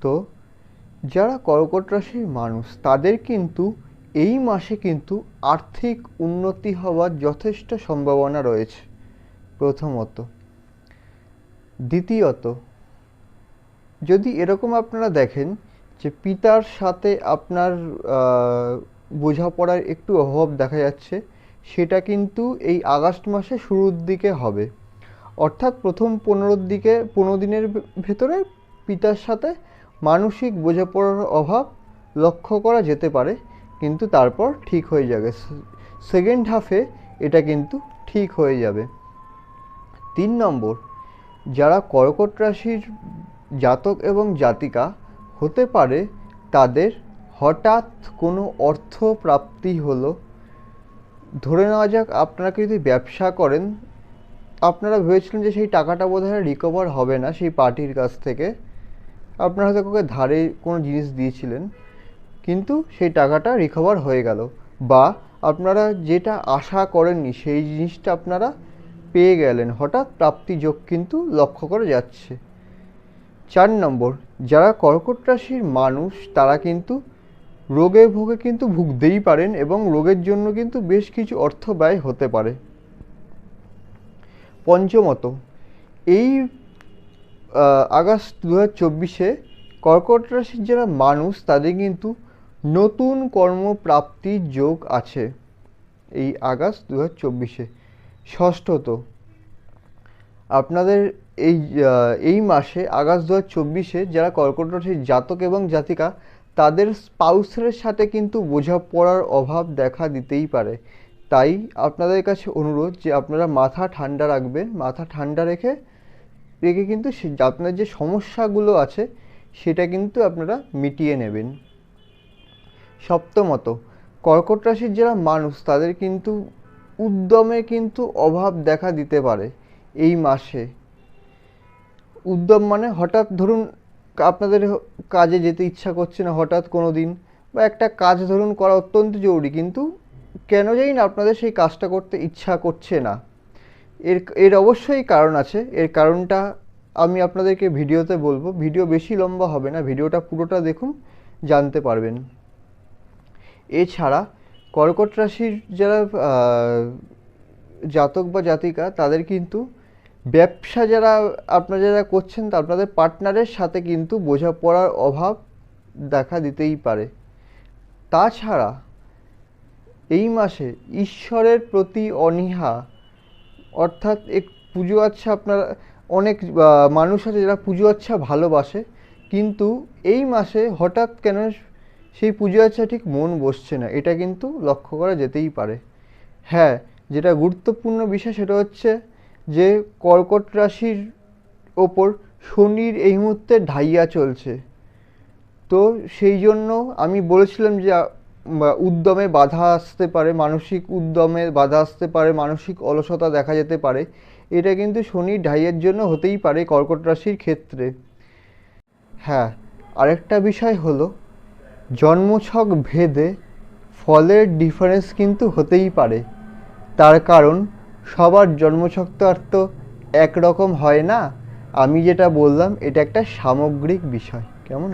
তো যারা কর্কট রাশির মানুষ তাদের কিন্তু এই মাসে কিন্তু আর্থিক উন্নতি হওয়ার যথেষ্ট সম্ভাবনা রয়েছে প্রথমত। দ্বিতীয়ত, যদি এরকম আপনারা দেখেন যে পিতার সাথে আপনার বোঝাপড়ার একটু অভাব দেখা যাচ্ছে, সেটা কিন্তু এই আগস্ট মাসে শুরুর দিকে হবে। অর্থাৎ প্রথম 15 দিনের ভেতরে পিতার সাথে মানসিক বোঝাপড়ার অভাব লক্ষ্য করা যেতে পারে, কিন্তু তারপর ঠিক হয়ে যাবে। সেকেন্ড হাফে এটা কিন্তু ঠিক হয়ে যাবে। 3 নম্বর, যারা কর্কট রাশির জাতক এবং জাতিকা হতে পারে তাদের হঠাৎ কোনো অর্থ প্রাপ্তি হলো। ধরে নেওয়া যাক আপনারা যদি ব্যবসা করেন, আপনারা ভেবেছিলেন যে সেই টাকাটা বোধহয় রিকভার হবে না সেই পার্টির কাছ থেকে, আপনারা হয়তো কাউকে ধারে কোনো জিনিস দিয়েছিলেন, কিন্তু সেই টাকাটা রিকভার হয়ে গেল, বা আপনারা যেটা আশা করেননি সেই জিনিসটা আপনারা পেয়ে গেলেন। হঠাৎ প্রাপ্তিযোগ কিন্তু লক্ষ্য করা যাচ্ছে। 4 নম্বর, যারা কর্কট রাশির মানুষ তারা কিন্তু রোগে ভোগে কিন্তু ভুগতেই পারেন এবং রোগের জন্য কিন্তু বেশ কিছু অর্থ ব্যয় হতে পারে। পঞ্চমত, এই আগস্ট 2024-এ কর্কট রাশির যারা মানুষ তাদের কিন্তু নতুন কর্মপ্রাপ্তির যোগ আছে এই আগস্ট 2024-এ। ষষ্ঠত, আপনাদের এই মাসে আগস্ট 2024-এ যারা কর্কট রাশির জাতক এবং জাতিকা তাদের স্পাউসের সাথে কিন্তু বোঝাপড়ার অভাব দেখা দিতেই পারে। তাই আপনাদের কাছে অনুরোধ যে আপনারা মাথা ঠান্ডা রাখবেন, মাথা ঠান্ডা রেখে কিন্তু আপনার যে সমস্যাগুলো আছে সেটা কিন্তু আপনারা মিটিয়ে নেবেন। সপ্তমত, কর্কট রাশির যারা মানুষ তাদের কিন্তু উদ্যমে কিন্তু অভাব দেখা দিতে পারে এই মাসে। উদ্যম মানে হঠাৎ ধরুন আপনাদের কাজে যেতে ইচ্ছা করছে না হঠাৎ কোনো দিন, বা একটা কাজ ধরুন করা অত্যন্ত জরুরি কিন্তু কেন জানি না আপনাদের সেই কাজটা করতে ইচ্ছা করছে না। এর অবশ্যই কারণ আছে। এর কারণটা আমি আপনাদেরকে ভিডিওতে বলবো, ভিডিও বেশি লম্বা হবে না, ভিডিওটা পুরোটা দেখুন, জানতে পারবেন। এছাড়া কর্কট রাশির যারা জাতক বা জাতিকা তাদের কিন্তু ব্যবসা আপনারা যারা করছেন আপনাদের পার্টনারের সাথে কিন্তু বোঝাপড়ার অভাব দেখা দিতেই পারে। তাছাড়া এই মাসে ঈশ্বরের প্রতি অনীহা, অর্থাৎ পুজো আচ্ছা আপনারা অনেক মানুষ আছে যারা পুজো আচ্ছা ভালোবাসে, কিন্তু এই মাসে হঠাৎ কেন সেই পুজো আচ্ছা ঠিক মন বসছে না, এটা কিন্তু লক্ষ্য করা যেতেই পারে। হ্যাঁ, যেটা গুরুত্বপূর্ণ বিষয় সেটা হচ্ছে যে কর্কট রাশির ওপর শনির এই মুহূর্তে ঢাইয়া চলছে। তো সেই জন্য আমি বলেছিলাম যে উদ্যমে বাধা আসতে পারে, মানসিক উদ্যমে বাধা আসতে পারে, মানসিক অলসতা দেখা যেতে পারে। এটা কিন্তু শনির ঢাইয়ের জন্য হতেই পারে কর্কট রাশির ক্ষেত্রে। হ্যাঁ, আরেকটা বিষয় হলো জন্মছক ভেদে ফলের ডিফারেন্স কিন্তু হতেই পারে। তার কারণ সবার জন্মছক তো একরকম হয় না। আমি যেটা বললাম এটা একটা সামগ্রিক বিষয়। কেমন?